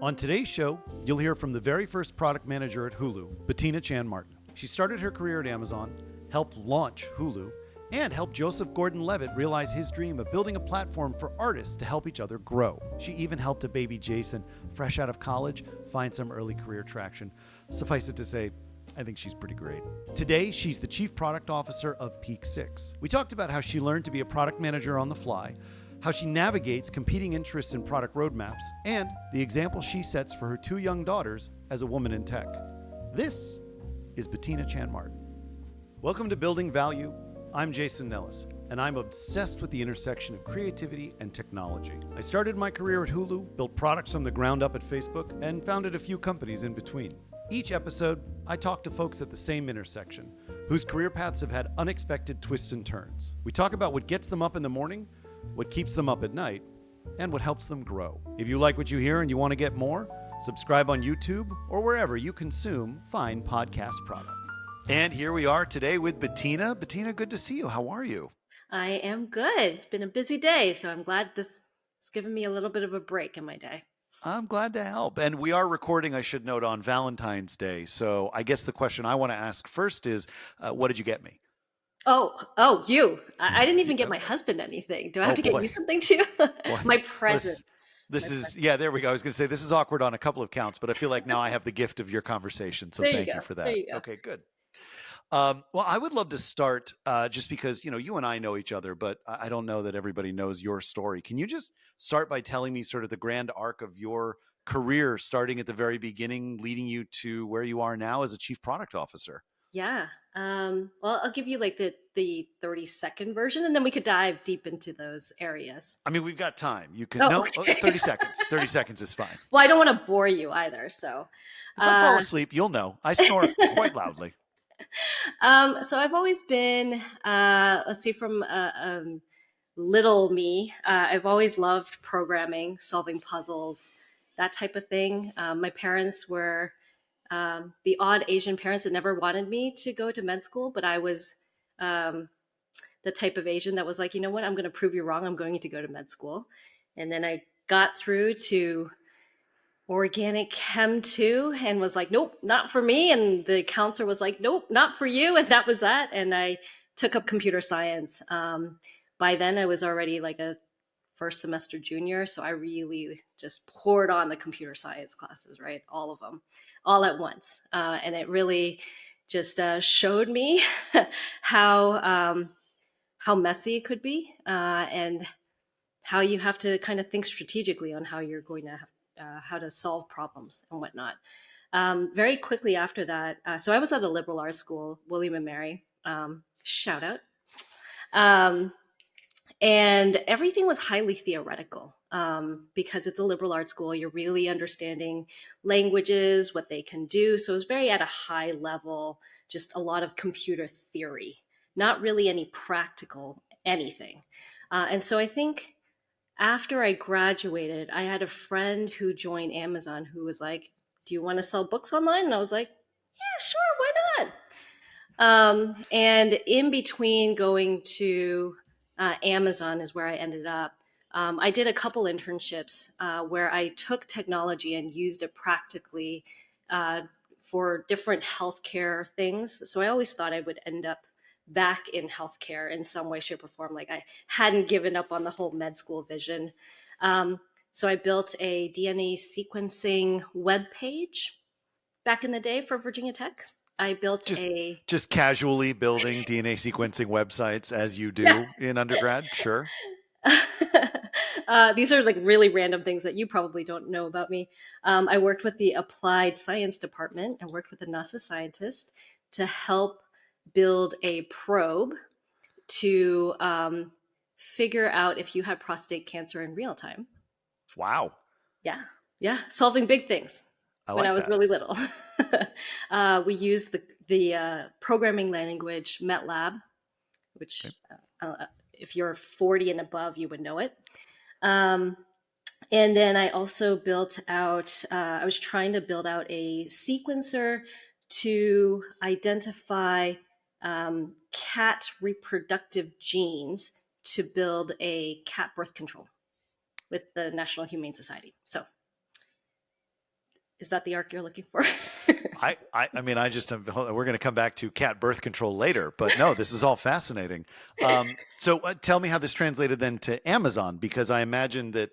On today's show, you'll hear from the very first product manager at Hulu, Betina Chan Martin. She started her career at Amazon, helped launch Hulu, and helped Joseph Gordon-Levitt realize his dream of building a platform for artists to help each other grow. She even helped a baby Jason, fresh out of college, find some early career traction. Suffice it to say, I think she's pretty great. Today, she's the Chief Product Officer of Peak 6. We talked about how she learned to be a product manager on the fly, how she navigates competing interests in product roadmaps, and the example she sets for her two young daughters as a woman in tech. This is Betina Chan Martin. Welcome to Building Value. I'm Jason Nellis, and I'm obsessed with the intersection of creativity and technology. I started my career at Hulu, built products from the ground up at Facebook, and founded a few companies in between. Each episode, I talk to folks at the same intersection, whose career paths have had unexpected twists and turns. We talk about what gets them up in the morning, what keeps them up at night, and what helps them grow. If you like what you hear and you want to get more, subscribe on YouTube or wherever you consume fine podcast products. And here we are today with Betina. Betina, good to see you. How are you? I am good. It's been a busy day, so I'm glad this has given me a little bit of a break in my day. I'm glad to help. And we are recording, I should note, on Valentine's Day. So I guess the question I want to ask first is, what did you get me? You. I didn't even get my husband anything. Do I have Oh to get boy. you something too? Boy. My Well, presents. this is, yeah, there we go. I was going to say this is awkward on a couple of counts, but I feel like now I have the gift of your conversation. So There you thank go. you for There that. you go. Okay, good. Well, I would love to start just because, you and I know each other, but I don't know that everybody knows your story. Can you just start by telling me sort of the grand arc of your career, starting at the very beginning, leading you to where you are now as a chief product officer? Yeah. Well, I'll give you like the 30-second version, and then we could dive deep into those areas. I mean, we've got time. You can, Oh, no, okay. 30 seconds. 30 seconds is fine. Well, I don't want to bore you either. So, If I fall uh, asleep, you'll know. I snore quite loudly. so I've always been, let's see, from little me, I've always loved programming, solving puzzles, that type of thing. My parents were the odd Asian parents that never wanted me to go to med school, but I was um, the type of Asian that was like, you know what, I'm going to prove you wrong. I'm going to go to med school. And then I got through to organic chem 2 and was like, nope, not for me. And the counselor was like, nope, not for you. And that was that. And I took up computer science. By then I was already like a first semester junior. So I really just poured on the computer science classes, right? All of them, all at once. And it really just showed me how, how messy it could be, and how you have to kind of think strategically on how you're going to have, how to solve problems and whatnot. Very quickly after that, so I was at a liberal arts school, William and Mary. Shout out. Um, and everything was highly theoretical, because it's a liberal arts school. You're really understanding languages, what they can do. So it was very at a high level, just a lot of computer theory, not really any practical anything. And so I think after I graduated, I had a friend who joined Amazon who was like, do you want to sell books online? And I was like, yeah, sure, why not? And in between going to Amazon is where I ended up. I did a couple internships where I took technology and used it practically for different healthcare things. So I always thought I would end up back in healthcare in some way, shape, or form. Like I hadn't given up on the whole med school vision. So I built a DNA sequencing web page back in the day for Virginia Tech. I built Just a just casually building DNA sequencing websites as you yeah. do in undergrad. Sure. These are like really random things that you probably don't know about me. I worked with the applied science department and worked with a NASA scientist to help build a probe to figure out if you had prostate cancer in real time. Wow. Yeah, yeah, solving big things I when I like was that. really little. We used the programming language MATLAB, which Okay. if you're 40 and above, you would know it. Um, and then I also built out, I was trying to build out a sequencer to identify cat reproductive genes to build a cat birth control with the National Humane Society. So Is that the arc you're looking for? I mean, we're going to come back to cat birth control later, but no, this is all fascinating. So tell me how this translated then to Amazon, because I imagine that,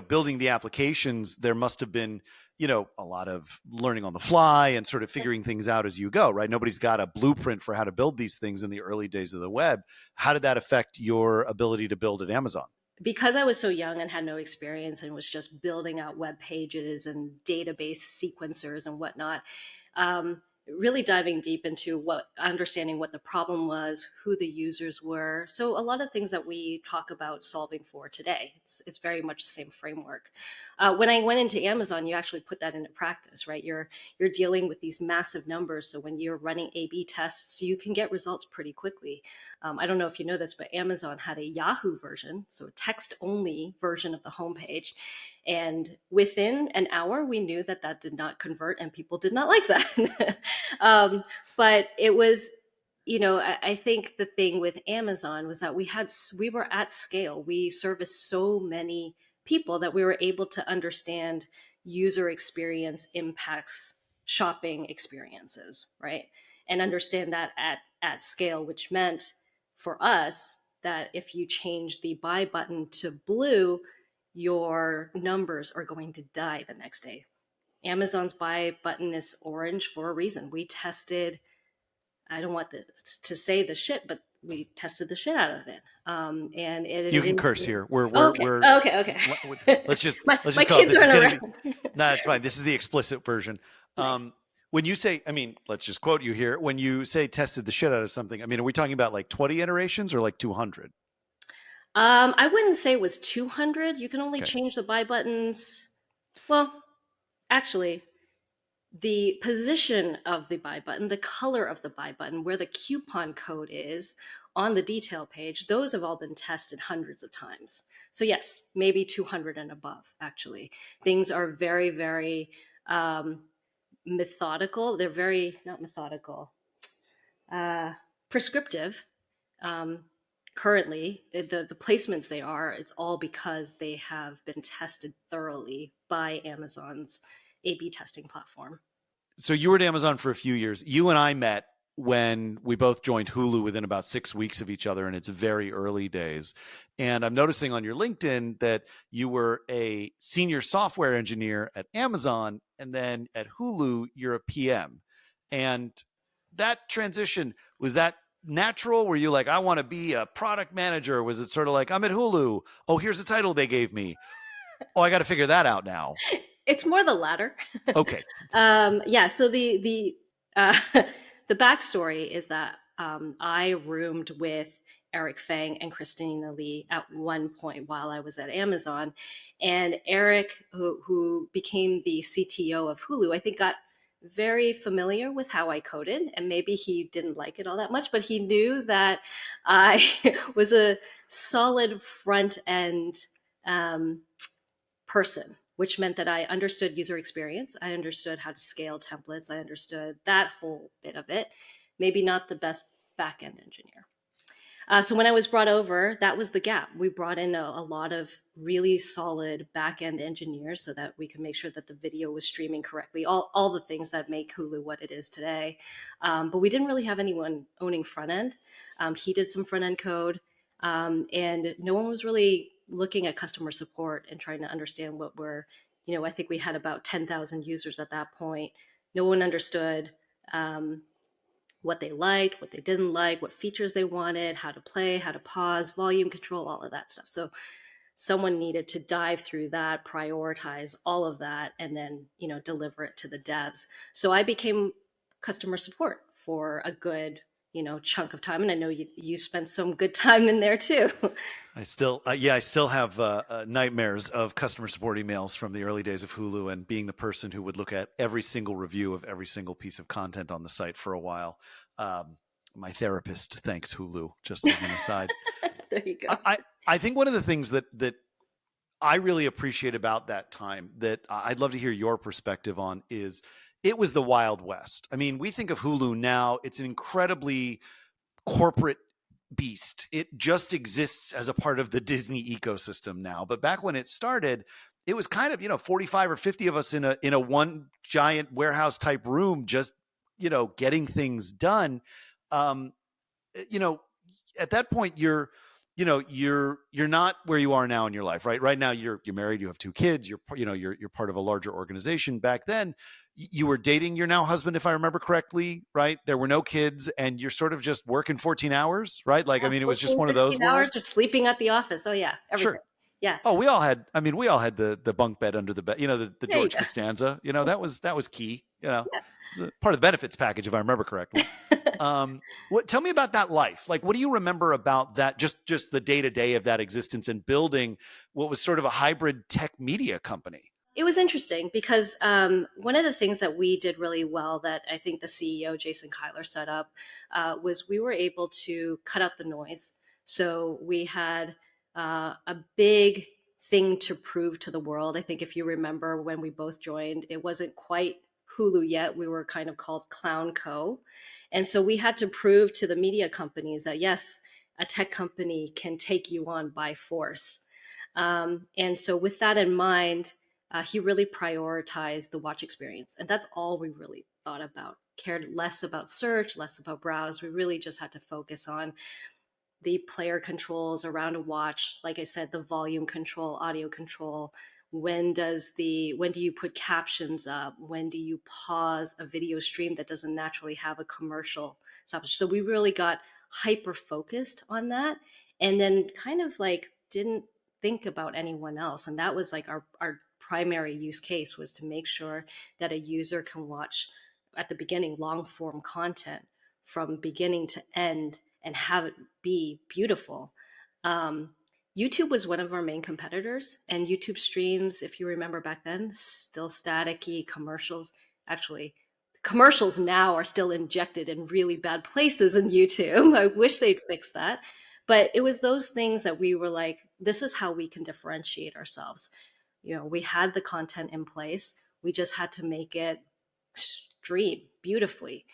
building the applications, there must have been, a lot of learning on the fly and sort of figuring things out as you go, right? Nobody's got a blueprint for how to build these things in the early days of the web. How did that affect your ability to build at Amazon? Because I was so young and had no experience and was just building out web pages and database sequencers and whatnot, really diving deep into understanding what the problem was, who the users were. So a lot of things that we talk about solving for today, it's very much the same framework. When I went into Amazon, you actually put that into practice, right? You're dealing with these massive numbers. So when you're running A/B tests, you can get results pretty quickly. I don't know if you know this, but Amazon had a Yahoo version, so a text-only version of the homepage. And within an hour, we knew that that did not convert and people did not like that. But it was, I think the thing with Amazon was that we were at scale. We serviced so many people that we were able to understand user experience impacts shopping experiences, right? And understand that at scale, which meant for us that if you change the buy button to blue, your numbers are going to die the next day. Amazon's buy button is orange for a reason. We tested, I don't want to say the shit, but we tested the shit out of it. And You can curse here. okay. We're Okay. let's just My call it. kids This is aren't going to around. be no, it's fine. This is the explicit version. Nice. When you say, I mean, let's just quote you here. When you say tested the shit out of something, I mean, are we talking about like 20 iterations or like 200? I wouldn't say it was 200. You can only Okay. change the buy buttons. Well, actually, the position of the buy button, the color of the buy button, where the coupon code is on the detail page, those have all been tested hundreds of times. So yes, maybe 200 and above, actually. Things are very, very methodical. They're very, not methodical, prescriptive. Um, Currently, the placements they are, it's all because they have been tested thoroughly by Amazon's A/B testing platform. So you were at Amazon for a few years. You and I met when we both joined Hulu within about 6 weeks of each other in its very early days. And I'm noticing on your LinkedIn that you were a senior software engineer at Amazon, and then at Hulu, you're a PM. And that transition, was that natural? Were you like, I want to be a product manager? Was it sort of like, I'm at Hulu. Oh, here's the title they gave me. Oh, I got to figure that out now. It's more the latter. Okay. Yeah. So the the backstory is that I roomed with Eric Fang and Christina Lee at one point while I was at Amazon, and Eric, who became the CTO of Hulu, I think got very familiar with how I coded, and maybe he didn't like it all that much, but he knew that I was a solid front end um, person, which meant that I understood user experience. I understood how to scale templates. I understood that whole bit of it. Maybe not the best backend engineer. So when I was brought over, that was the gap. We brought in a lot of really solid backend engineers so that we could make sure that the video was streaming correctly, all the things that make Hulu what it is today. But we didn't really have anyone owning front end. He did some front end code, and no one was really looking at customer support and trying to understand what I think we had about 10,000 users at that point. No one understood what they liked, what they didn't like, what features they wanted, how to play, how to pause, volume control, all of that stuff. So someone needed to dive through that, prioritize all of that, and then, deliver it to the devs. So I became customer support for a good, chunk of time. And I know you spent some good time in there too. I still have nightmares of customer support emails from the early days of Hulu, and being the person who would look at every single review of every single piece of content on the site for a while. My therapist thanks Hulu, just as an aside. There you go. I think one of the things that I really appreciate about that time, that I'd love to hear your perspective on, is it was the Wild West. I mean, we think of Hulu now, it's an incredibly corporate beast. It just exists as a part of the Disney ecosystem now. But back when it started, it was kind of, 45 or 50 of us in a one giant warehouse type room, just, getting things done. Um, you know, at that point you're not where you are now in your life, right? Right now you're married, you have two kids, you're part of a larger organization. Back then you were dating your now husband, if I remember correctly, right? There were no kids and you're sort of just working 14 hours, right? Like, I Yeah, mean, it was just 14, one of those 16 hours or worlds. sleeping at the office. Oh yeah, everything. Sure. Yeah, Oh, we all had the bunk bed under the bed, the there you George go. Costanza, that was key, Yeah. it's a part of the benefits package, if I remember correctly. Tell me about that life. Like, what do you remember about that? Just the day to day of that existence and building what was sort of a hybrid tech media company. It was interesting because one of the things that we did really well that I think the CEO, Jason Kyler, set up was we were able to cut out the noise. So we had a big thing to prove to the world. I think if you remember when we both joined, it wasn't quite Hulu yet. We were kind of called Clown Co. And so we had to prove to the media companies that, yes, a tech company can take you on by force. And so, with that in mind, he really prioritized the watch experience. And that's all we really thought about. Cared less about search, less about browse. We really just had to focus on the player controls around a watch. Like I said, the volume control, audio control. When do you put captions up? When do you pause a video stream that doesn't naturally have a commercial stoppage? So we really got hyper focused on that, and then kind of like didn't think about anyone else. And that was like our primary use case, was to make sure that a user can watch at the beginning long form content from beginning to end and have it be beautiful. Um, YouTube was one of our main competitors, and YouTube streams, if you remember back then, still staticky commercials. Actually, commercials now are still injected in really bad places in YouTube. I wish they'd fix that. But it was those things that we were like, this is how we can differentiate ourselves. We had the content in place. We just had to make it stream beautifully.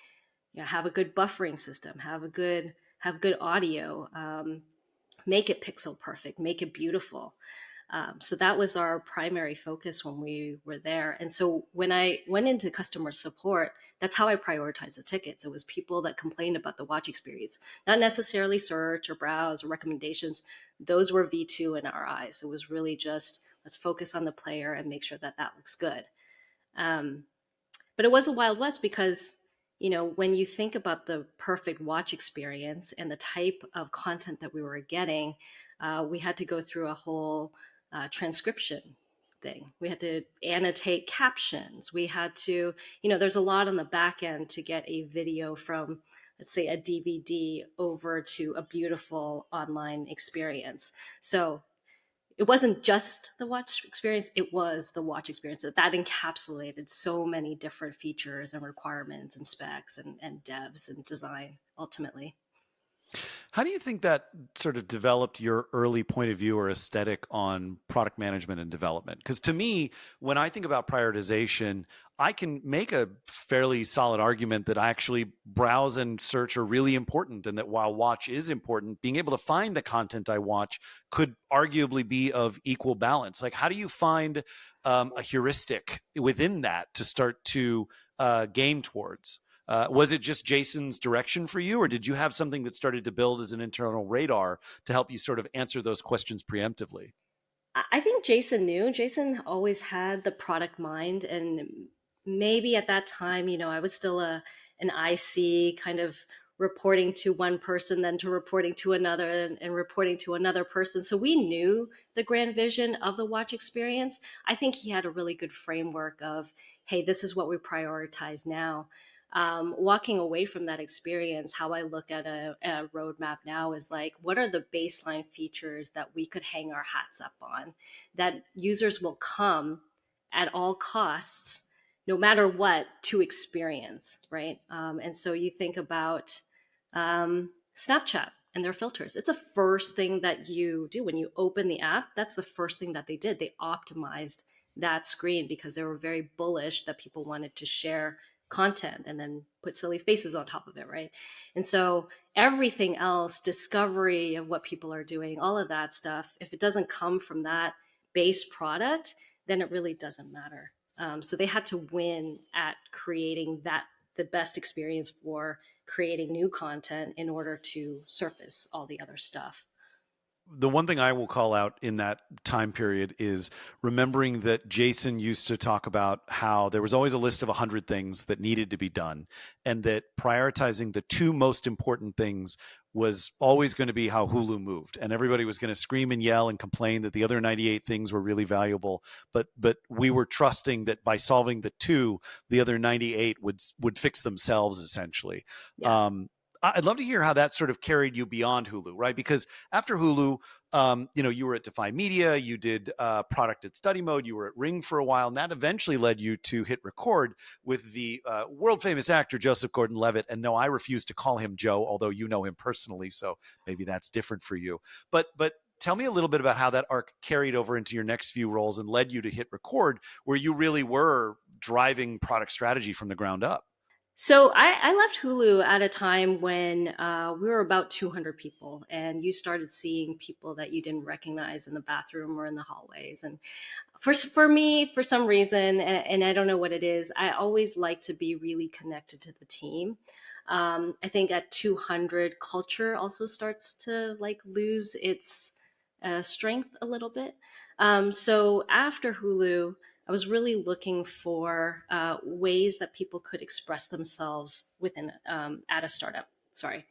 Have a good buffering system, have good audio, make it pixel perfect, make it beautiful. So that was our primary focus when we were there. And so when I went into customer support, that's how I prioritized the tickets. It was people that complained about the watch experience, not necessarily search or browse or recommendations. Those were V2 in our eyes. It was really just, let's focus on the player and make sure that that looks good. Um, but it was a Wild West because, when you think about the perfect watch experience and the type of content that we were getting, we had to go through a whole transcription thing. We had to annotate captions. We had to, there's a lot on the back end to get a video from, let's say, a DVD over to a beautiful online experience. So it wasn't just the watch experience, it was the watch experience that encapsulated so many different features and requirements and specs and devs and design ultimately. How do you think that sort of developed your early point of view or aesthetic on product management and development? Because to me, when I think about prioritization, I can make a fairly solid argument that actually browse and search are really important, and that while watch is important, being able to find the content I watch could arguably be of equal balance. Like, how do you find a heuristic within that to start to game towards? Was it just Jason's direction for you, or did you have something that started to build as an internal radar to help you sort of answer those questions preemptively? I think Jason knew. Jason always had the product mind, and maybe at that time, I was still an IC, kind of reporting to one person, then to reporting to another, and reporting to another person. So we knew the grand vision of the watch experience. I think he had a really good framework of, hey, this is what we prioritize now. Walking away from that experience, how I look at a roadmap now is like, what are the baseline features that we could hang our hats up on that users will come at all costs, no matter what, to experience, right? And so you think about Snapchat and their filters. It's the first thing that you do when you open the app. That's the first thing that they did. They optimized that screen because they were very bullish that people wanted to share content and then put silly faces on top of it, right? And so everything else, discovery of what people are doing, all of that stuff, if it doesn't come from that base product, then it really doesn't matter. So they had to win at creating that the best experience for creating new content in order to surface all the other stuff. The one thing I will call out in that time period is remembering that Jason used to talk about how there was always a list of 100 things that needed to be done, and that prioritizing the two most important things was always going to be how Hulu moved, and everybody was going to scream and yell and complain that the other 98 things were really valuable, but we were trusting that by solving the two, the other 98 would fix themselves essentially. Yeah. um, I'd love to hear how that sort of carried you beyond Hulu, right? Because after Hulu, you were at Defy Media, you did product at Study Mode, you were at Ring for a while, and that eventually led you to HitRecord with the world famous actor Joseph Gordon-Levitt. And no, I refuse to call him Joe, although you know him personally, so maybe that's different for you. But tell me a little bit about how that arc carried over into your next few roles and led you to HitRecord, where you really were driving product strategy from the ground up. So I left Hulu at a time when we were about 200 people, and you started seeing people that you didn't recognize in the bathroom or in the hallways. And for me, for some reason, and I don't know what it is, I always like to be really connected to the team. I think at 200, culture also starts to like lose its strength a little bit. So after Hulu, I was really looking for ways that people could express themselves within at a startup. Sorry,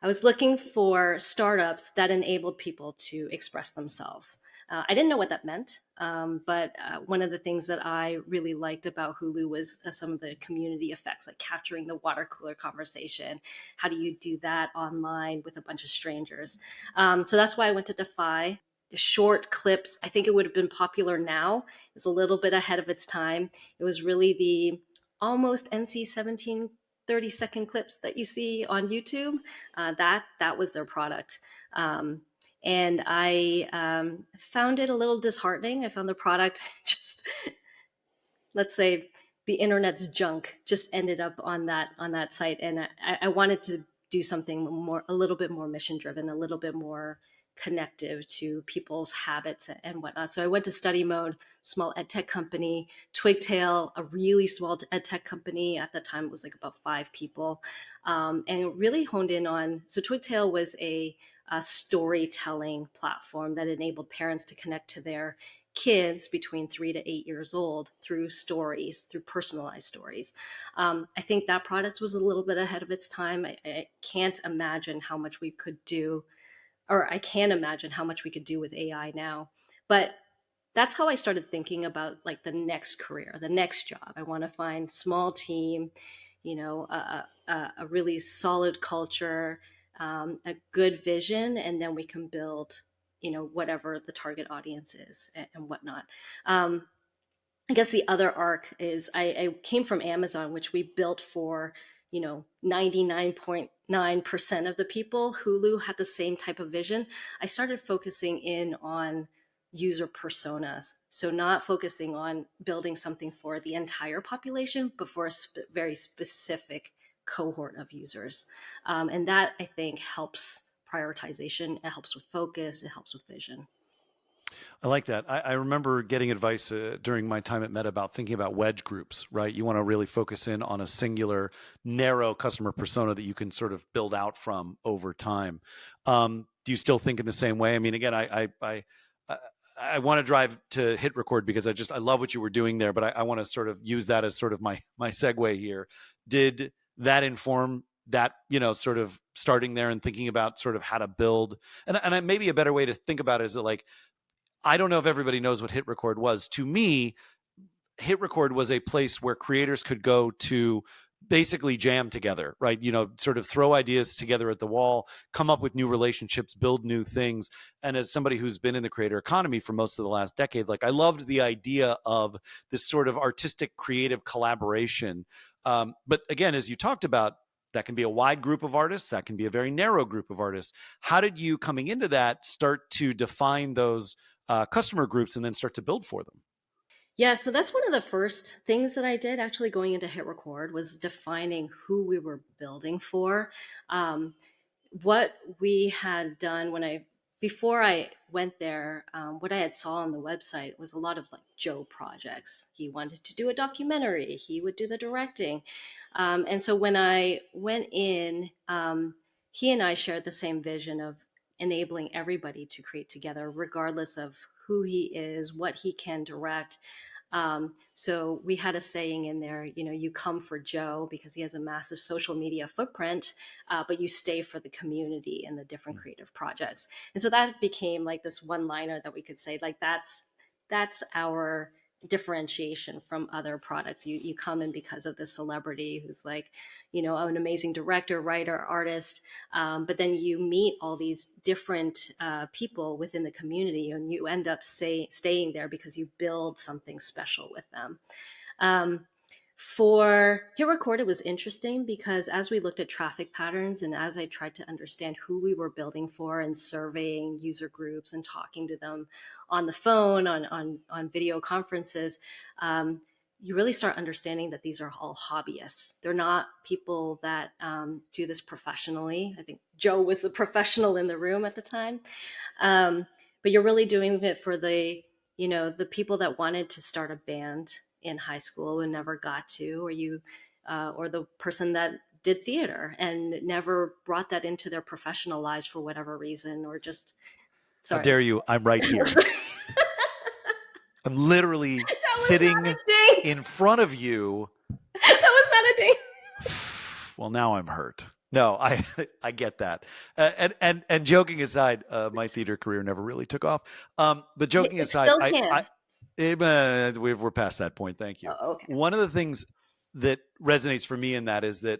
I was looking for startups that enabled people to express themselves. I didn't know what that meant, but one of the things that I really liked about Hulu was some of the community effects, like capturing the water cooler conversation. How do you do that online with a bunch of strangers? So that's why I went to Defy. The short clips, I think it would have been popular now. It's a little bit ahead of its time. It was really the almost NC-17 30-second clips that you see on YouTube. That was their product. And I found it a little disheartening. I found the product just, let's say, the internet's junk just ended up on that site, and I wanted to do something more, a little bit more mission driven, a little bit more connective to people's habits and whatnot. So I went to Study Mode, small ed tech company, Twigtail, a really small ed tech company. At the time, it was like about 5 people, and really honed in on. So Twigtail was a storytelling platform that enabled parents to connect to their kids between 3 to 8 years old through stories, through personalized stories. I think that product was a little bit ahead of its time. I can't imagine how much we could do, or I can imagine how much we could do with AI now. But that's how I started thinking about like the next career, the next job. I want to find small team, a really solid culture, a good vision, and then we can build, whatever the target audience is and whatnot. Um, I guess the other arc is I came from Amazon, which we built for, 99.9% of the people. Hulu had the same type of vision. I started focusing in on user personas. So not focusing on building something for the entire population, but for a very specific cohort of users. And that I think helps prioritization. It helps with focus. It helps with vision. I like that. I remember getting advice during my time at Meta about thinking about wedge groups, right? You want to really focus in on a singular, narrow customer persona that you can sort of build out from over time. Do you still think in the same way? I mean, again, I want to drive to HitRecord because I love what you were doing there, but I want to sort of use that as sort of my segue here. Did that inform that, sort of starting there and thinking about sort of how to build, and maybe a better way to think about it is that, like, I don't know if everybody knows what HitRecord was. To me, HitRecord was a place where creators could go to basically jam together, right? Sort of throw ideas together at the wall, come up with new relationships, build new things. And as somebody who's been in the creator economy for most of the last decade, like, I loved the idea of this sort of artistic, creative collaboration. But again, as you talked about, that can be a wide group of artists. That can be a very narrow group of artists. How did you, coming into that, start to define those customer groups and then start to build for them? Yeah, so that's one of the first things that I did actually going into HitRecord was defining who we were building for. What we had done when I before I went there, what I had saw on the website was a lot of like Joe projects. He wanted to do a documentary. He would do the directing, and so when I went in, he and I shared the same vision of enabling everybody to create together, regardless of who he is, what he can direct. So we had a saying in there, you know, you come for Joe because he has a massive social media footprint, but you stay for the community and the different creative projects. And so that became like this one liner that we could say, like, that's our differentiation from other products. You come in because of the celebrity who's like, you know, an amazing director, writer, artist, but then you meet all these different people within the community, and you end up staying there because you build something special with them. Um, for HitRecord, it was interesting because as we looked at traffic patterns and as I tried to understand who we were building for and surveying user groups and talking to them on the phone, on video conferences, you really start understanding that these are all hobbyists. They're not people that do this professionally. I think Joe was the professional in the room at the time. Um, but you're really doing it for the, you know, the people that wanted to start a band in high school and never got to, or the person that did theater and never brought that into their professional lives for whatever reason, or just, How sorry. dare you? I'm right here. I'm literally That was sitting not a ding. in front of you. That was not a ding. Well, now I'm hurt. No, I get that. And joking aside, my theater career never really took off. But joking It aside, still can. we're past that point. Thank you. Oh, okay. One of the things that resonates for me in that is that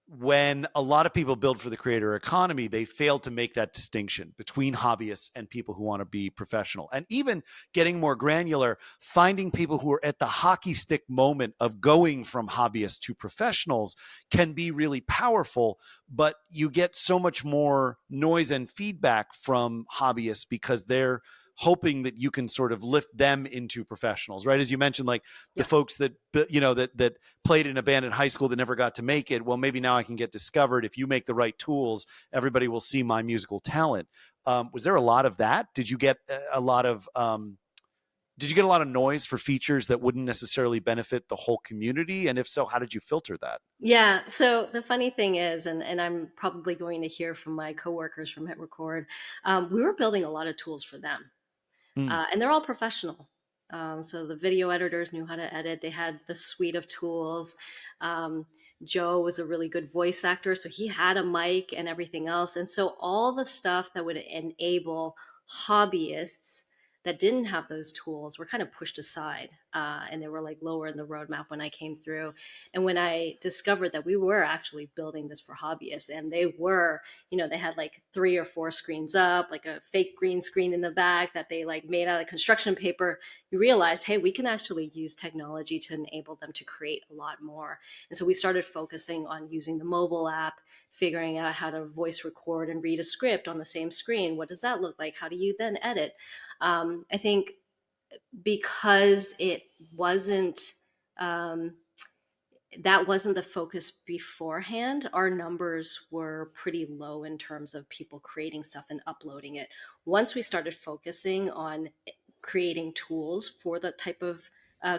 when a lot of people build for the creator economy, they fail to make that distinction between hobbyists and people who want to be professional. And even getting more granular, finding people who are at the hockey stick moment of going from hobbyists to professionals can be really powerful, but you get so much more noise and feedback from hobbyists because they're hoping that you can sort of lift them into professionals, right? As you mentioned, like the folks that, you know, that played in a band in high school that never got to make it. Well, maybe now I can get discovered. If you make the right tools, everybody will see my musical talent. Was there a lot of that? Did you get a lot of noise for features that wouldn't necessarily benefit the whole community? And if so, how did you filter that? Yeah. So the funny thing is, and I'm probably going to hear from my coworkers from HitRecord, we were building a lot of tools for them. Mm. And they're all professional. So the video editors knew how to edit. They had the suite of tools. Um, Joe was a really good voice actor, so he had a mic and everything else. And so all the stuff that would enable hobbyists that didn't have those tools were kind of pushed aside, and they were like lower in the roadmap when I came through. And when I discovered that we were actually building this for hobbyists, and they were, you know, they had like 3 or 4 screens up, like a fake green screen in the back that they like made out of construction paper, you realized, hey, we can actually use technology to enable them to create a lot more. And so we started focusing on using the mobile app, figuring out how to voice record and read a script on the same screen. What does that look like? How do you then edit? I think because it wasn't, um, that wasn't the focus beforehand, our numbers were pretty low in terms of people creating stuff and uploading it. Once we started focusing on creating tools for the type of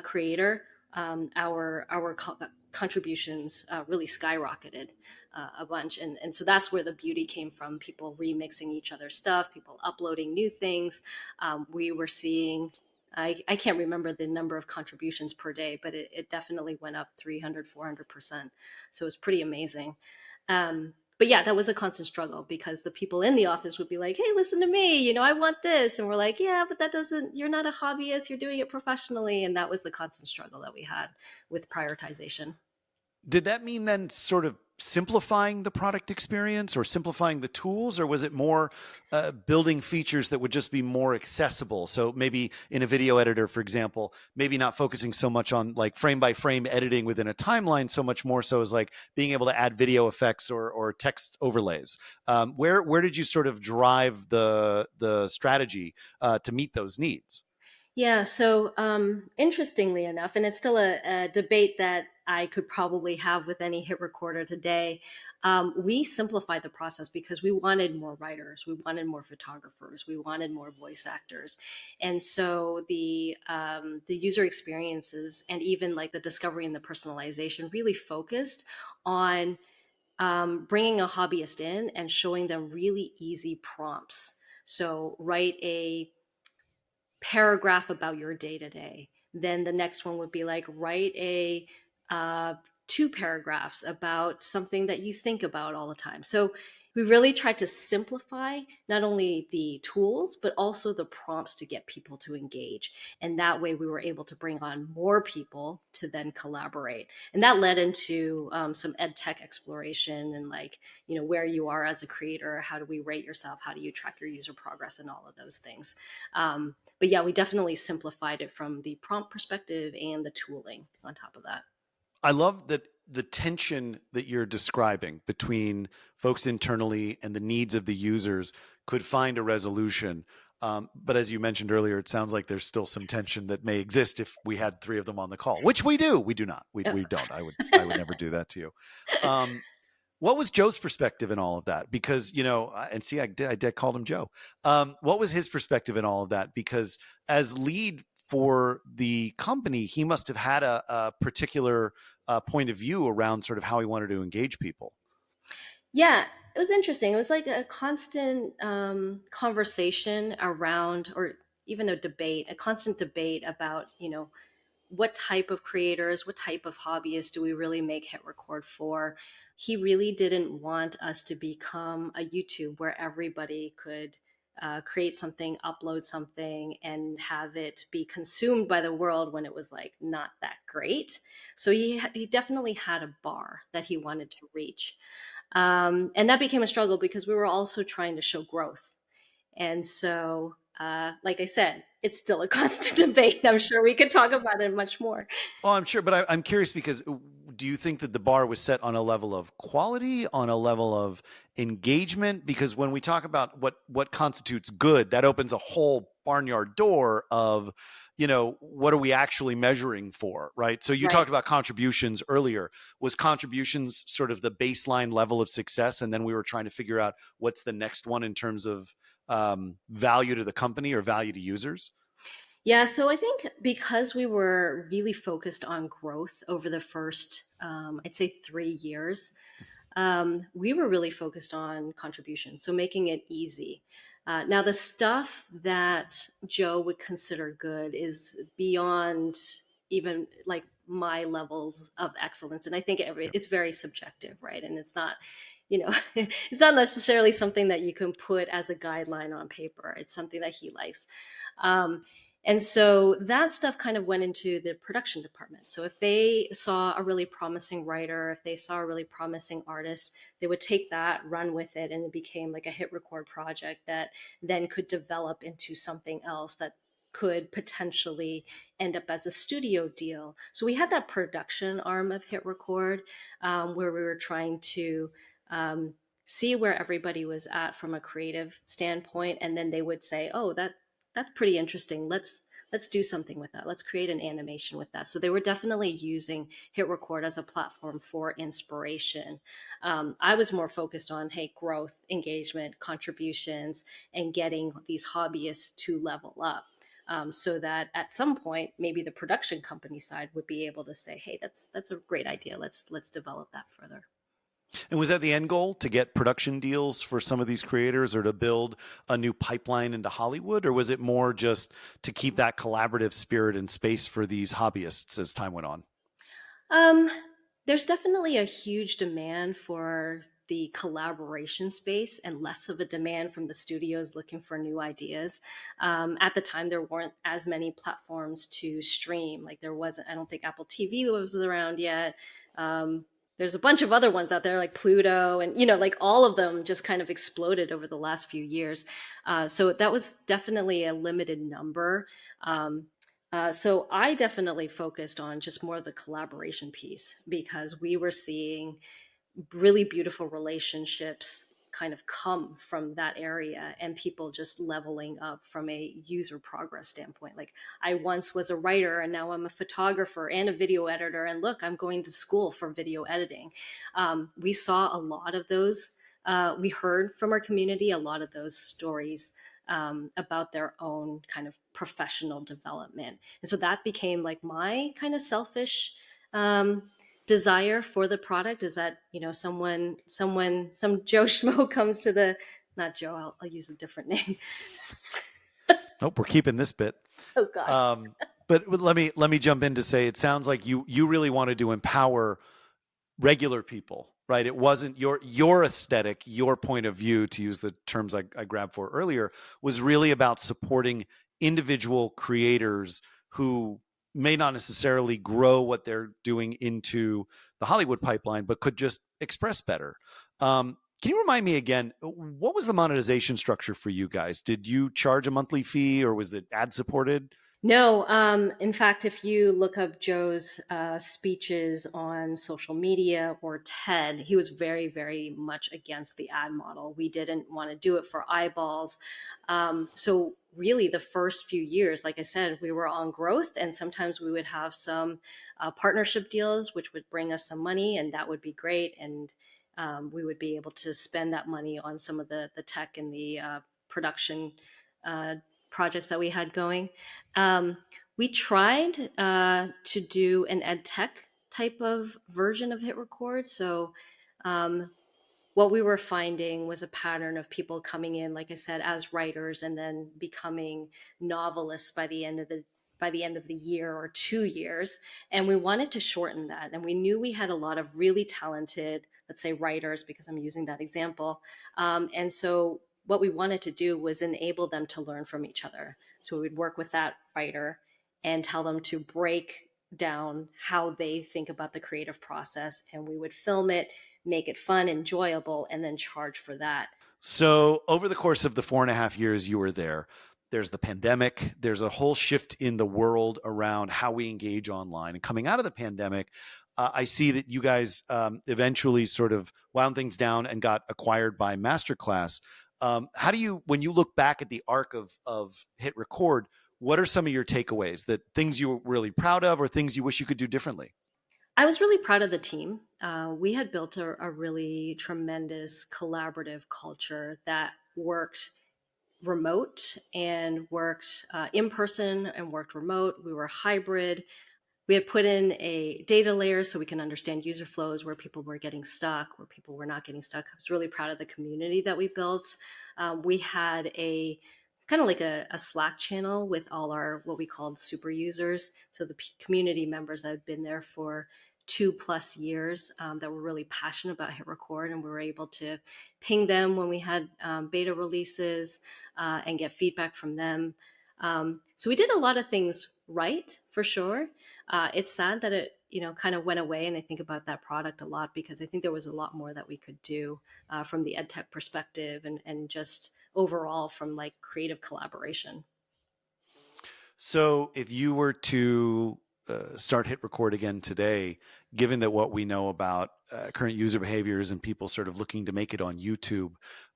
creator, our contributions really skyrocketed a bunch, and so that's where the beauty came from. People remixing each other's stuff, people uploading new things. We were seeing, I can't remember the number of contributions per day, but it definitely went up 300, 400%. So it was pretty amazing. But yeah, that was a constant struggle because the people in the office would be like, hey, listen to me, you know, I want this. And we're like, yeah, but that doesn't, you're not a hobbyist, you're doing it professionally. And that was the constant struggle that we had with prioritization. Did that mean then sort of simplifying the product experience or simplifying the tools, or was it more building features that would just be more accessible? So maybe in a video editor, for example, maybe not focusing so much on like frame by frame editing within a timeline, so much more so as like being able to add video effects or text overlays. Where did you sort of drive the strategy to meet those needs? Yeah, so interestingly enough, and it's still a debate that I could probably have with any hit recorder today. We simplified the process because we wanted more writers, we wanted more photographers, we wanted more voice actors, and so the user experiences and even like the discovery and the personalization really focused on bringing a hobbyist in and showing them really easy prompts. So write a paragraph about your day to day. Then the next one would be like write a uh, two paragraphs about something that you think about all the time. So we really tried to simplify not only the tools but also the prompts to get people to engage, and that way we were able to bring on more people to then collaborate, and that led into some ed tech exploration and like where you are as a creator, how do we rate yourself, how do you track your user progress, and all of those things. But yeah, we definitely simplified it from the prompt perspective and the tooling on top of that. I love that the tension that you're describing between folks internally and the needs of the users could find a resolution. But as you mentioned earlier, it sounds like there's still some tension that may exist if we had three of them on the call, which we do. We do not. We don't. I would never do that to you. Um, what was Joe's perspective in all of that? Because and see, I did called him Joe. What was his perspective in all of that? Because as lead for the company, he must have had a particular point of view around sort of how he wanted to engage people. Yeah, it was interesting. It was like a constant conversation around, or even a constant debate about, what type of creators, what type of hobbyists do we really make hit record for? He really didn't want us to become a YouTube where everybody could create something, upload something, and have it be consumed by the world when it was like not that great. So he definitely had a bar that he wanted to reach, and that became a struggle because we were also trying to show growth. And so, like I said, it's still a constant debate. I'm sure we could talk about it much more. Oh, I'm sure, but I'm curious because do you think that the bar was set on a level of quality, on a level of engagement? Because when we talk about what constitutes good, that opens a whole barnyard door of, what are we actually measuring for, right? So you Right. talked about contributions earlier. Was contributions sort of the baseline level of success, and then we were trying to figure out what's the next one in terms of value to the company or value to users? Yeah, so I think because we were really focused on growth over the first, I'd say 3 years, we were really focused on contributions, so making it easy. Now, the stuff that Joe would consider good is beyond even like my levels of excellence, and I think Yeah. it's very subjective, right? And it's not, it's not necessarily something that you can put as a guideline on paper. It's something that he likes. Um, and so that stuff kind of went into the production department. So if they saw a really promising writer, if they saw a really promising artist, they would take that, run with it, and it became like a hit record project that then could develop into something else that could potentially end up as a studio deal. So we had that production arm of hit record, where we were trying to um, see where everybody was at from a creative standpoint, and then they would say, "Oh, that's pretty interesting. Let's do something with that. Let's create an animation with that." So they were definitely using HitRecord as a platform for inspiration. I was more focused on, hey, growth, engagement, contributions, and getting these hobbyists to level up. So that at some point, maybe the production company side would be able to say, "Hey, that's a great idea. Let's develop that further." And was that the end goal, to get production deals for some of these creators or to build a new pipeline into Hollywood? Or was it more just to keep that collaborative spirit and space for these hobbyists as time went on? Um, there's definitely a huge demand for the collaboration space and less of a demand from the studios looking for new ideas. At the time, there weren't as many platforms to stream. Like there wasn't, I don't think Apple TV was around yet. There's a bunch of other ones out there like Pluto, and like all of them just kind of exploded over the last few years. So that was definitely a limited number. Um, so I definitely focused on just more of the collaboration piece because we were seeing really beautiful relationships kind of come from that area, and people just leveling up from a user progress standpoint. Like, I once was a writer and now I'm a photographer and a video editor, and look, I'm going to school for video editing. We saw a lot of those. We heard from our community a lot of those stories about their own kind of professional development. And so that became like my kind of selfish desire for the product, is that, some Joe Schmo comes to the, not Joe, I'll use a different name. Nope, we're keeping this bit. Oh God. But let me jump in to say it sounds like you really wanted to empower regular people, right? It wasn't your aesthetic, your point of view, to use the terms I grabbed for earlier, was really about supporting individual creators who may not necessarily grow what they're doing into the Hollywood pipeline, but could just express better. Can you remind me again, what was the monetization structure for you guys? Did you charge a monthly fee, or was it ad supported? No, in fact, if you look up Joe's speeches on social media or TED, he was very, very much against the ad model. We didn't want to do it for eyeballs. So, really, the first few years, like I said, we were on growth, and sometimes we would have some partnership deals, which would bring us some money, and that would be great. And we would be able to spend that money on some of the tech and the production uh, projects that we had going. We tried to do an ed tech type of version of HitRecord. So, um, what we were finding was a pattern of people coming in, like I said, as writers, and then becoming novelists by the end of the year or 2 years. And we wanted to shorten that. And we knew we had a lot of really talented, let's say, writers, because I'm using that example. And so what we wanted to do was enable them to learn from each other. So we would work with that writer and tell them to break down how they think about the creative process, and we would film it, make it fun, enjoyable, and then charge for that. So, over the course of the 4.5 years you were there, there's the pandemic, there's a whole shift in the world around how we engage online. And coming out of the pandemic, I see that you guys eventually sort of wound things down and got acquired by Masterclass. How do you, when you look back at the arc of Hit Record, what are some of your takeaways, that things you were really proud of or things you wish you could do differently? I was really proud of the team. We had built a really tremendous collaborative culture that worked remote and worked in person and worked remote. We were hybrid. We had put in a data layer so we can understand user flows, where people were getting stuck, where people were not getting stuck. I was really proud of the community that we built. We had a kind of like a Slack channel with all our what we called super users. So the community members that had been there for 2+ years, that were really passionate about HitRecord, and we were able to ping them when we had beta releases and get feedback from them. So we did a lot of things right, for sure. It's sad that it, kind of went away, and I think about that product a lot because I think there was a lot more that we could do from the edtech perspective, and just overall from like creative collaboration. So, if you were to start Hit Record again today, given that what we know about current user behaviors and people sort of looking to make it on YouTube,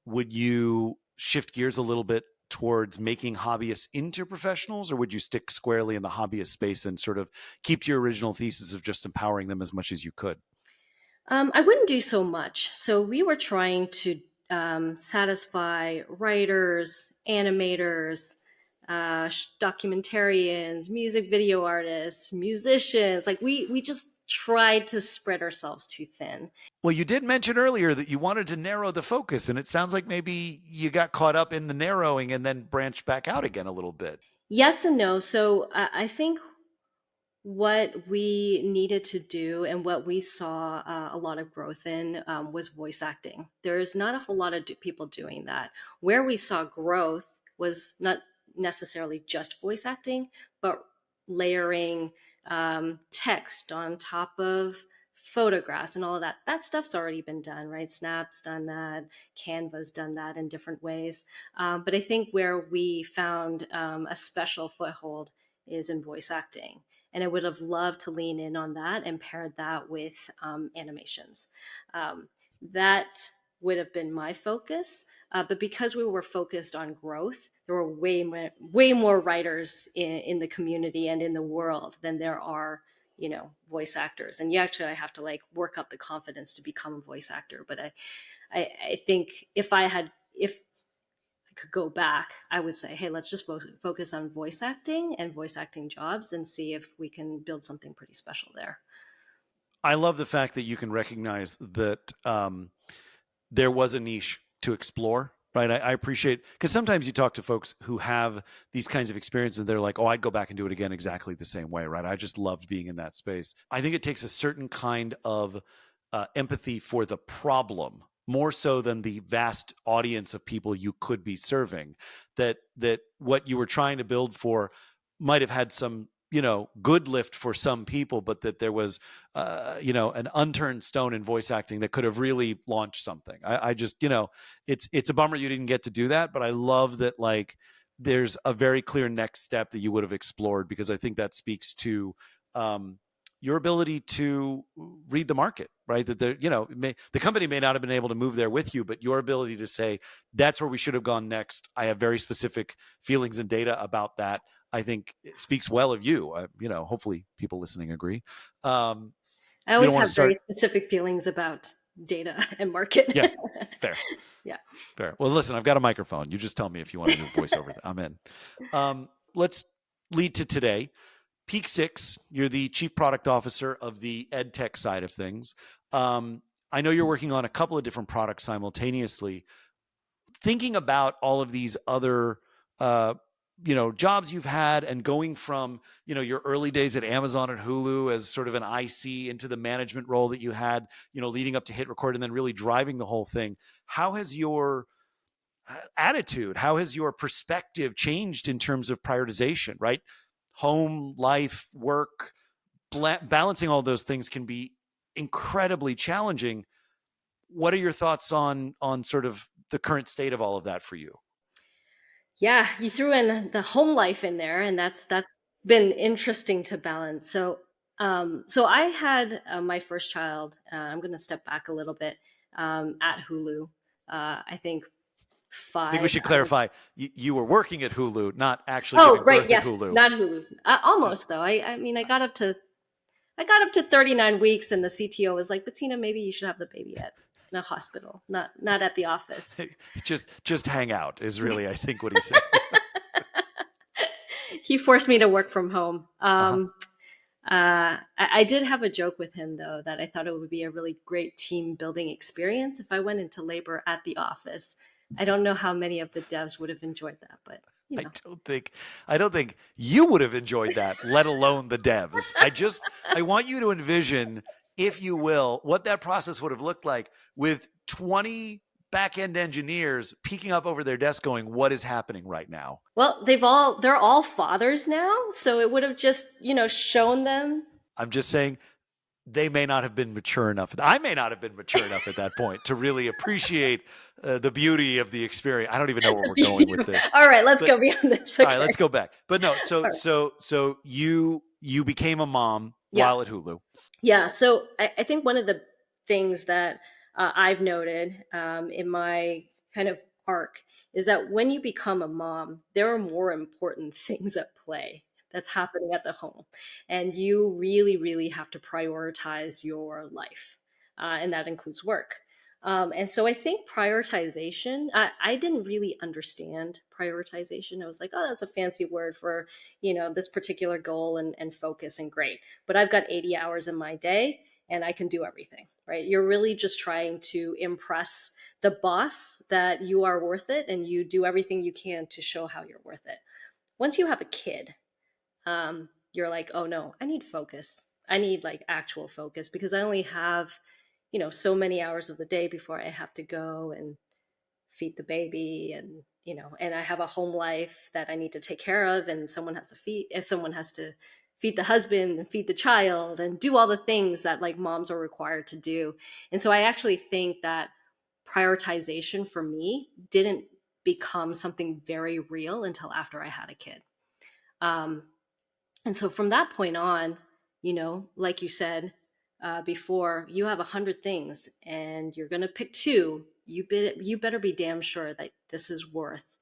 would you shift gears a little bit towards making hobbyists into professionals, or would you stick squarely in the hobbyist space and sort of keep to your original thesis of just empowering them as much as you could? I wouldn't do so much. So we were trying to satisfy writers, animators, documentarians, music video artists, musicians. Like, we just tried to spread ourselves too thin. Well, you did mention earlier that you wanted to narrow the focus, and it sounds like maybe you got caught up in the narrowing and then branched back out again a little bit. Yes and no. So I think what we needed to do and what we saw a lot of growth in was voice acting. There's not a whole lot of people doing that. Where we saw growth was not necessarily just voice acting, but layering text on top of photographs and all of that. That stuff's already been done, right? Snap's done that, Canva's done that in different ways. But I think where we found a special foothold is in voice acting, and I would have loved to lean in on that and pair that with animations. That would have been my focus. But because we were focused on growth, there were way more writers in the community and in the world than there are, voice actors. And you actually have to like work up the confidence to become a voice actor. But I think if I could go back, I would say, hey, let's just focus on voice acting and voice acting jobs and see if we can build something pretty special there. I love the fact that you can recognize that there was a niche to explore. Right. I appreciate, because sometimes you talk to folks who have these kinds of experiences and they're like, oh, I'd go back and do it again exactly the same way. Right. I just loved being in that space. I think it takes a certain kind of empathy for the problem, more so than the vast audience of people you could be serving, that what you were trying to build for might have had some, good lift for some people, but that there was, an unturned stone in voice acting that could have really launched something. I just, it's a bummer you didn't get to do that, but I love that, like, there's a very clear next step that you would have explored, because I think that speaks to your ability to read the market, right? That the company may not have been able to move there with you, but your ability to say, that's where we should have gone next. I have very specific feelings and data about that. I think it speaks well of you. Hopefully people listening agree. I You don't always want have to very start. specific feelings about data and market. Yeah, fair, Yeah. fair. Well, listen, I've got a microphone. You just tell me if you want to do a voiceover. I'm in. Let's lead to today. Peak Six, you're the chief product officer of the ed tech side of things. I know you're working on a couple of different products simultaneously. Thinking about all of these other, jobs you've had, and going from, your early days at Amazon and Hulu as sort of an IC into the management role that you had, leading up to HitRecord, and then really driving the whole thing. How has your attitude, how has your perspective changed in terms of prioritization, right? Home, life, work, balancing all those things can be incredibly challenging. What are your thoughts on sort of the current state of all of that for you? Yeah, you threw in the home life in there, and that's been interesting to balance. So I had my first child. I'm going to step back a little bit, at Hulu. I think I think we five should out of. clarify, you were working at Hulu, not actually Oh, giving right, birth at yes, Hulu. not Hulu. Just Almost though. I mean, I got up to 39 weeks, and the CTO was like, Bettina, maybe you should have the baby at in a hospital, not at the office. just hang out is really, I think, what he said. He forced me to work from home. Uh-huh. I did have a joke with him though that I thought it would be a really great team building experience if I went into labor at the office. I don't know how many of the devs would have enjoyed that, but you I know. don't think you would have enjoyed that, let alone the devs. I want you to envision, if you will, what that process would have looked like with 20 back-end engineers peeking up over their desk going, what is happening right now? Well, they're all fathers now, so it would have just, shown them. I'm just saying, they may not have been mature enough. I may not have been mature enough at that point to really appreciate the beauty of the experience. I don't even know where we're going with this, All right, let's but go beyond this. all right, Okay. let's go back. But no, so All right. so so you became a mom Yeah. while at Hulu. Yeah. So I think one of the things that I've noted in my kind of arc is that when you become a mom, there are more important things at play that's happening at the home. And you really, really have to prioritize your life. And that includes work. And so I think prioritization, I didn't really understand prioritization. I was like, oh, that's a fancy word for, this particular goal and focus, and great. But I've got 80 hours in my day and I can do everything, right? You're really just trying to impress the boss that you are worth it, and you do everything you can to show how you're worth it. Once you have a kid, you're like, oh no, I need focus. I need like actual focus, because I only have, so many hours of the day before I have to go and feed the baby, and and I have a home life that I need to take care of, and someone has to feed the husband and feed the child and do all the things that like moms are required to do. And so I actually think that prioritization for me didn't become something very real until after I had a kid. um, and so from that point on, like you said, before, you have 100 things and you're going to pick two. You better be damn sure that this is worth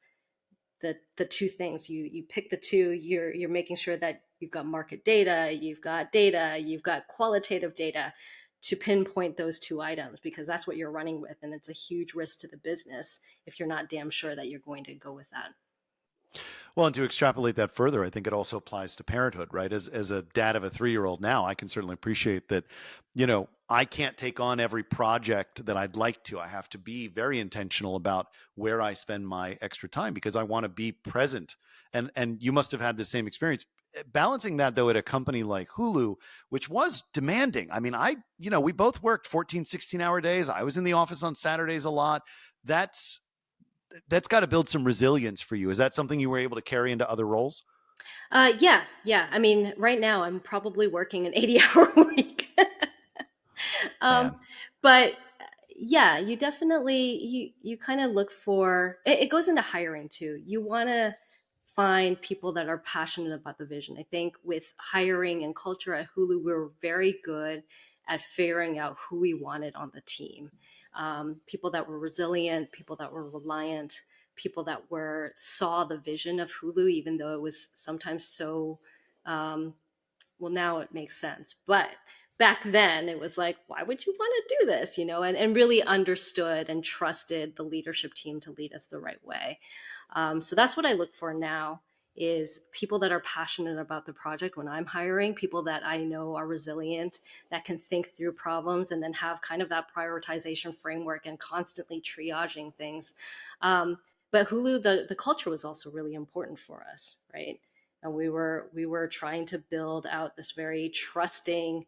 the two things. You pick the two. You're making sure that you've got market data, you've got qualitative data to pinpoint those two items, because that's what you're running with, and it's a huge risk to the business if you're not damn sure that you're going to go with that. Well, and to extrapolate that further, I think it also applies to parenthood, right? As a dad of a 3-year-old now, I can certainly appreciate that, I can't take on every project that I'd like to. I have to be very intentional about where I spend my extra time because I want to be present. And you must have had the same experience. Balancing that though at a company like Hulu, which was demanding. I mean, we both worked 14, 16-hour days. I was in the office on Saturdays a lot. That's that's got to build some resilience for you. Is that something you were able to carry into other roles? Yeah. I mean, right now I'm probably working an 80-hour week. um, Man, but yeah, you definitely you kind of look for it, it goes into hiring too. You want to find people that are passionate about the vision. I think with hiring and culture at Hulu, we were very good at figuring out who we wanted on the team. People that were resilient, people that were reliant, people that were saw the vision of Hulu, even though it was sometimes so um, well, now it makes sense. But back then it was like, why would you want to do this? And really understood and trusted the leadership team to lead us the right way. So that's what I look for now, is people that are passionate about the project when I'm hiring, people that I know are resilient, that can think through problems and then have kind of that prioritization framework and constantly triaging things. Um, but Hulu, the culture was also really important for us, right? And we were trying to build out this very trusting,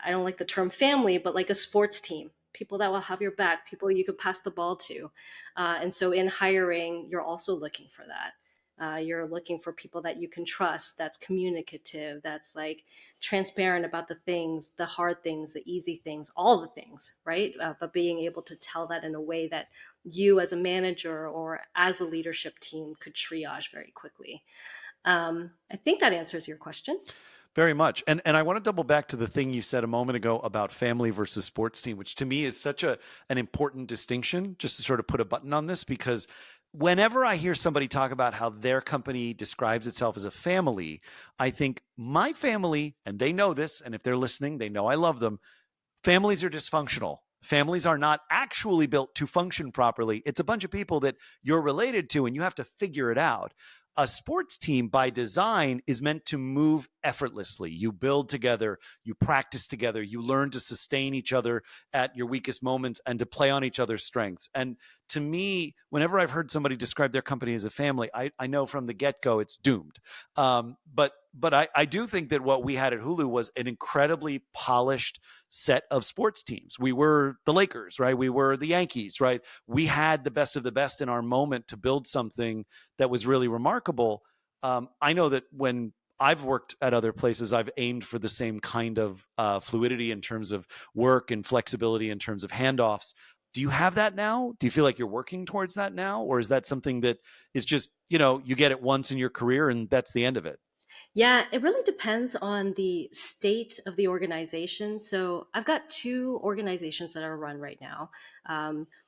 I don't like the term family, but like a sports team, people that will have your back, people you could pass the ball to. And so in hiring, you're also looking for that. You're looking for people that you can trust, that's communicative, that's like transparent about the things, the hard things, the easy things, all the things, right? But being able to tell that in a way that you as a manager or as a leadership team could triage very quickly. I think that answers your question. very much. And I want to double back to the thing you said a moment ago about family versus sports team, which to me is such an important distinction, just to sort of put a button on this, because whenever I hear somebody talk about how their company describes itself as a family, I think my family, and they know this, and if they're listening, they know I love them. Families are dysfunctional. Families are not actually built to function properly. It's a bunch of people that you're related to and you have to figure it out. A sports team by design is meant to move effortlessly. You build together, you practice together, you learn to sustain each other at your weakest moments and to play on each other's strengths. And to me, whenever I've heard somebody describe their company as a family, I know from the get-go it's doomed. But I do think that what we had at Hulu was an incredibly polished set of sports teams. We were the Lakers, right? We were the Yankees, right? We had the best of the best in our moment to build something that was really remarkable. I know that when I've worked at other places, I've aimed for the same kind of fluidity in terms of work and flexibility in terms of handoffs. Do you have that now? Do you feel like you're working towards that now? Or is that something that is just, you get it once in your career and that's the end of it? Yeah, it really depends on the state of the organization. So I've got two organizations that are run right now.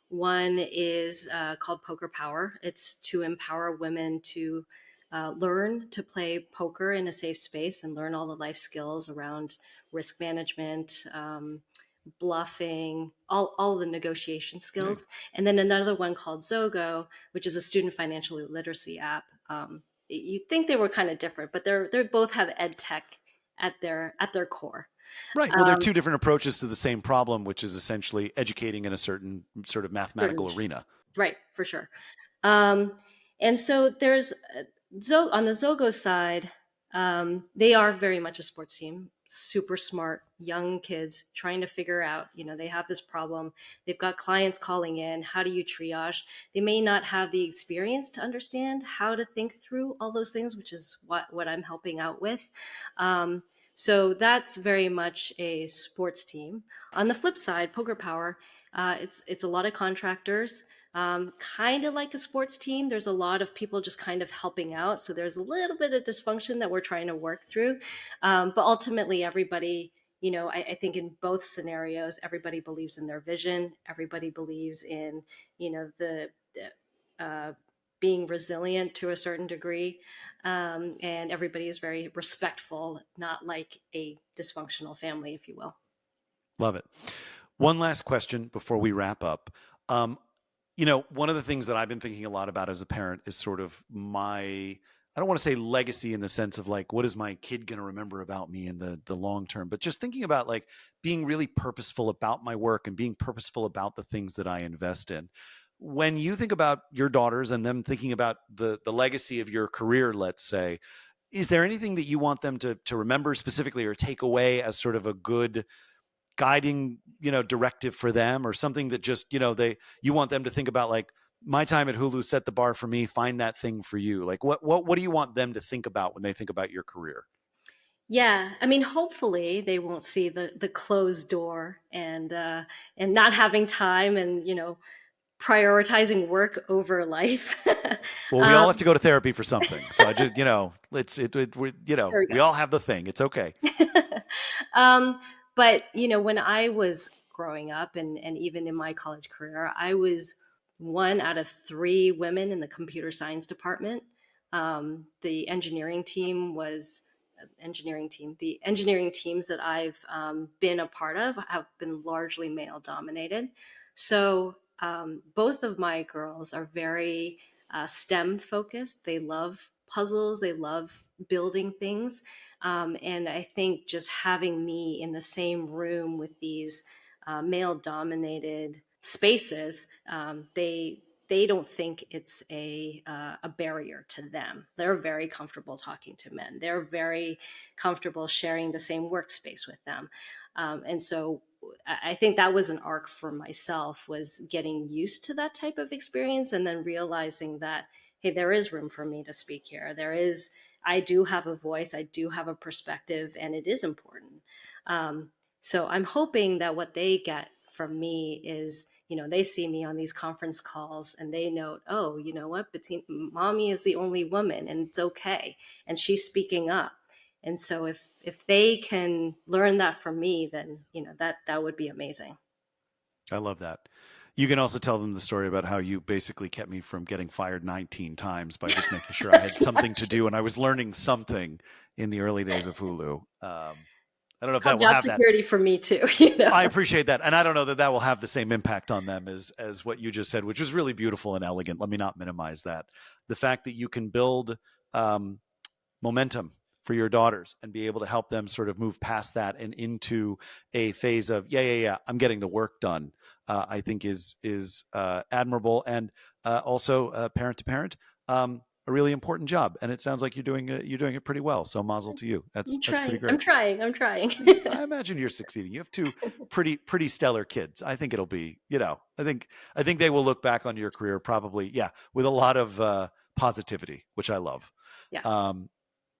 One is called Poker Power. It's to empower women to learn to play poker in a safe space and learn all the life skills around risk management, bluffing, all of the negotiation skills. And then another one called Zogo, which is a student financial literacy app. You'd think they were kind of different, but they both have ed tech at their core. Right. Well, they're Um, two different approaches to the same problem, which is essentially educating in a certain sort of certain mathematical arena. Right, for sure. Um, and so there's on the Zogo side, they are very much a sports team, super smart, young kids trying to figure out, they have this problem. They've got clients calling in. How do you triage? They may not have the experience to understand how to think through all those things, which is what I'm helping out with. So that's very much a sports team. On the flip side, Poker Power, it's a lot of contractors, kind of like a sports team. There's a lot of people just kind of helping out. So there's a little bit of dysfunction that we're trying to work through. But ultimately, everybody I think in both scenarios, everybody believes in their vision. Everybody believes in, the being resilient to a certain degree. And everybody is very respectful, not like a dysfunctional family, if you will. Love it. One last question before we wrap up. Um, one of the things that I've been thinking a lot about as a parent is sort of I don't want to say legacy in the sense of like, what is my kid going to remember about me in the long term, but just thinking about like being really purposeful about my work and being purposeful about the things that I invest in. When you think about your daughters and them thinking about the legacy of your career, let's say, is there anything that you want them to remember specifically or take away as sort of a good guiding, directive for them, or something that just, you want them to think about, like, my time at Hulu set the bar for me, find that thing for you. Like what do you want them to think about when they think about your career? Yeah, I mean, hopefully they won't see the closed door and not having time and prioritizing work over life. Well, we all have um, to go to therapy for something. So I just, there we we all have the thing. It's okay. go. But when I was growing up and even in my college career, I was one out of three women in the computer science department. The engineering team was engineering team. The engineering teams that I've been a part of have been largely male dominated. So both of my girls are very STEM focused. They love puzzles. They love building things. And I think just having me in the same room with these male dominated spaces, they don't think it's a barrier to them. They're very comfortable talking to men. They're very comfortable sharing the same workspace with them. And so I think that was an arc for myself, was getting used to that type of experience and then realizing that, hey, there is room for me to speak here. I do have a voice, I do have a perspective, and it is important. So I'm hoping that what they get from me is, they see me on these conference calls and they note, oh, you know what, mommy is the only woman and it's okay. And she's speaking up. And so if they can learn that from me, then, that would be amazing. I love that. You can also tell them the story about how you basically kept me from getting fired 19 times by just making sure I had something to do and I was learning something in the early days of Hulu. I don't know if that will Job have that. security for me too. I appreciate that. And I don't know that will have the same impact on them as what you just said, which was really beautiful and elegant. Let me not minimize that. The fact that you can build momentum for your daughters and be able to help them sort of move past that and into a phase of, yeah, I'm getting the work done, I think is admirable. And also parent to parent, a really important job. And it sounds like you're doing it pretty well. So mazel to you. That's pretty great. I'm trying. I imagine you're succeeding. You have two pretty stellar kids. I think it'll be, I think they will look back on your career probably, with a lot of positivity, which I love. Yeah.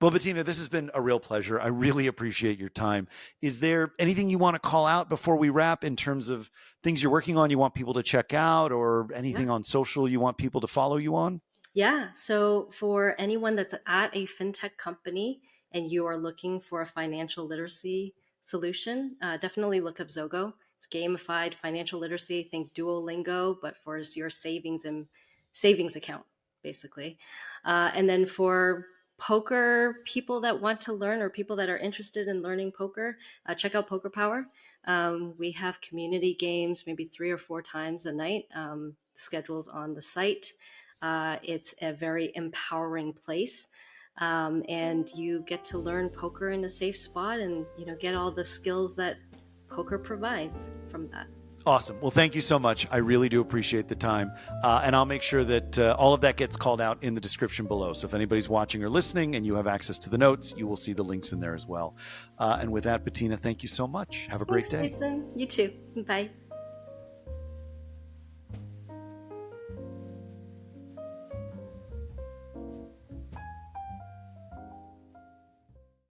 Well, Betina, this has been a real pleasure. I really appreciate your time. Is there anything you want to call out before we wrap in terms of things you're working on, you want people to check out, or anything on social you want people to follow you on? Yeah. So for anyone that's at a fintech company and you are looking for a financial literacy solution, definitely look up Zogo. It's gamified financial literacy. Think Duolingo, but for your savings account, basically. And then for poker people that want to learn or people that are interested in learning poker, check out Poker Power. We have community games maybe 3 or 4 times a night. Schedules on the site. It's a very empowering place. And you get to learn poker in a safe spot and, get all the skills that poker provides from that. Awesome. Well, thank you so much. I really do appreciate the time. And I'll make sure that all of that gets called out in the description below. So if anybody's watching or listening and you have access to the notes, you will see the links in there as well. And with that, Betina, thank you so much. Have a great day. Jason. You too. Bye.